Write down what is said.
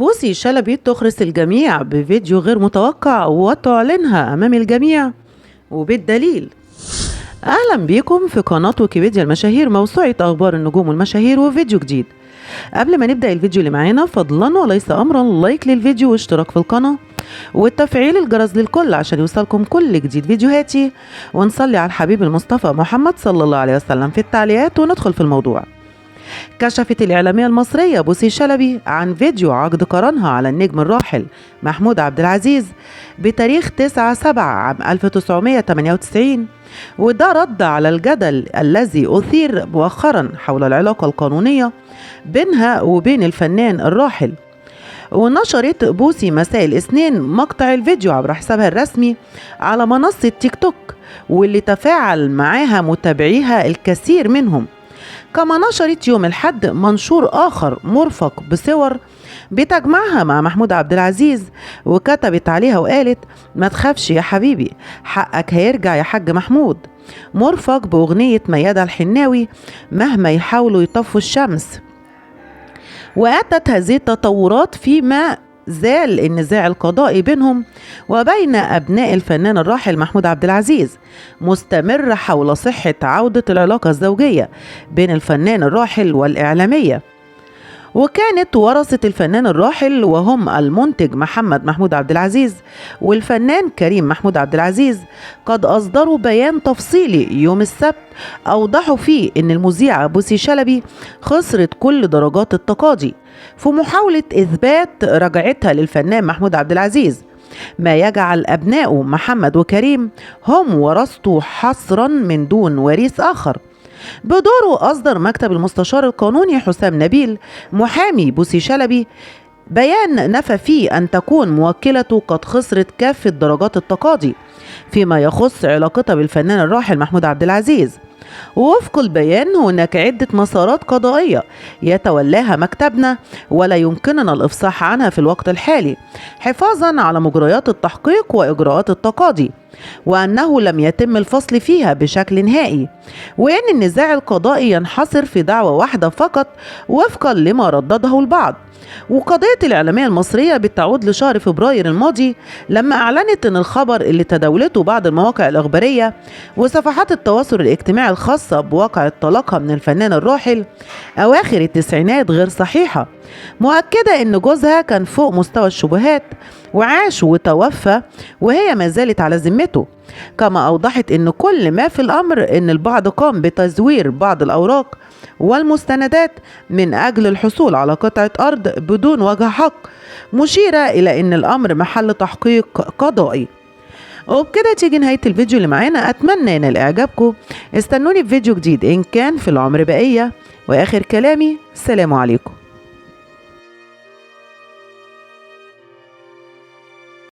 بوسي شلبي تخرس الجميع بفيديو غير متوقع وتعلنها أمام الجميع وبالدليل. أهلا بيكم في قناة ويكيبيديا المشاهير، موسوعة أخبار النجوم والمشاهير، وفيديو جديد. قبل ما نبدأ الفيديو اللي معانا، فضلا وليس أمرا، لايك للفيديو واشتراك في القناة وتفعيل الجرس للكل عشان يوصلكم كل جديد فيديوهاتي، ونصلي على الحبيب المصطفى محمد صلى الله عليه وسلم في التعليقات وندخل في الموضوع. كشفت الإعلامية المصرية بوسي شلبي عن فيديو عقد قرنها على النجم الراحل محمود عبد العزيز بتاريخ 9/7 عام 1998، وده رد على الجدل الذي أثير مؤخرا حول العلاقة القانونية بينها وبين الفنان الراحل. ونشرت بوسي مساء الاثنين مقطع الفيديو عبر حسابها الرسمي على منصة تيك توك، واللي تفاعل معاها متابعيها الكثير منهم. كما نشرت يوم الأحد منشور آخر مرفق بصور بتجمعها مع محمود عبد العزيز، وكتبت عليها وقالت: ما تخافش يا حبيبي، حقك هيرجع يا حاج محمود، مرفق بأغنية ميادة الحناوي مهما يحاولوا يطفوا الشمس. وأتت هذه التطورات فيما زال النزاع القضائي بينهم وبين أبناء الفنان الراحل محمود عبد العزيز مستمر حول صحة عودة العلاقة الزوجية بين الفنان الراحل والإعلامية. وكانت ورثة الفنان الراحل وهم المنتج محمود عبد العزيز والفنان كريم محمود عبد العزيز قد أصدروا بيان تفصيلي يوم السبت أوضحوا فيه أن المذيعة بوسي شلبي خسرت كل درجات التقاضي في محاولة إثبات رجعتها للفنان محمود عبد العزيز، ما يجعل أبنائه محمد وكريم هم ورثته حصرا من دون وريث آخر. بدوره أصدر مكتب المستشار القانوني حسام نبيل محامي بوسي شلبي بيان نفى فيه أن تكون موكلته قد خسرت كافة درجات التقاضي فيما يخص علاقتها بالفنان الراحل محمود عبد العزيز. ووفق البيان هناك عدة مسارات قضائية يتولاها مكتبنا ولا يمكننا الإفصاح عنها في الوقت الحالي حفاظا على مجريات التحقيق وإجراءات التقاضي، وأنه لم يتم الفصل فيها بشكل نهائي، وأن النزاع القضائي ينحصر في دعوة واحدة فقط وفقا لما ردده البعض. وقضية الإعلامية المصرية بتعود لشهر فبراير الماضي لما أعلنت أن الخبر اللي تداولته بعض المواقع الإخبارية وصفحات التواصل الاجتماعي الخاصة بواقع طلاقها من الفنان الراحل أواخر التسعينات غير صحيحة، مؤكدة أن جوزها كان فوق مستوى الشبهات وعاش وتوفى وهي ما زالت على ذمته. كما أوضحت أن كل ما في الأمر أن البعض قام بتزوير بعض الأوراق والمستندات من أجل الحصول على قطعة أرض بدون وجه حق، مشيرة إلى أن الأمر محل تحقيق قضائي. وبكده تيجي نهاية الفيديو اللي معانا، أتمنى ينال إعجابكم. استنوني في فيديو جديد إن كان في العمر بقية، وآخر كلامي السلام عليكم.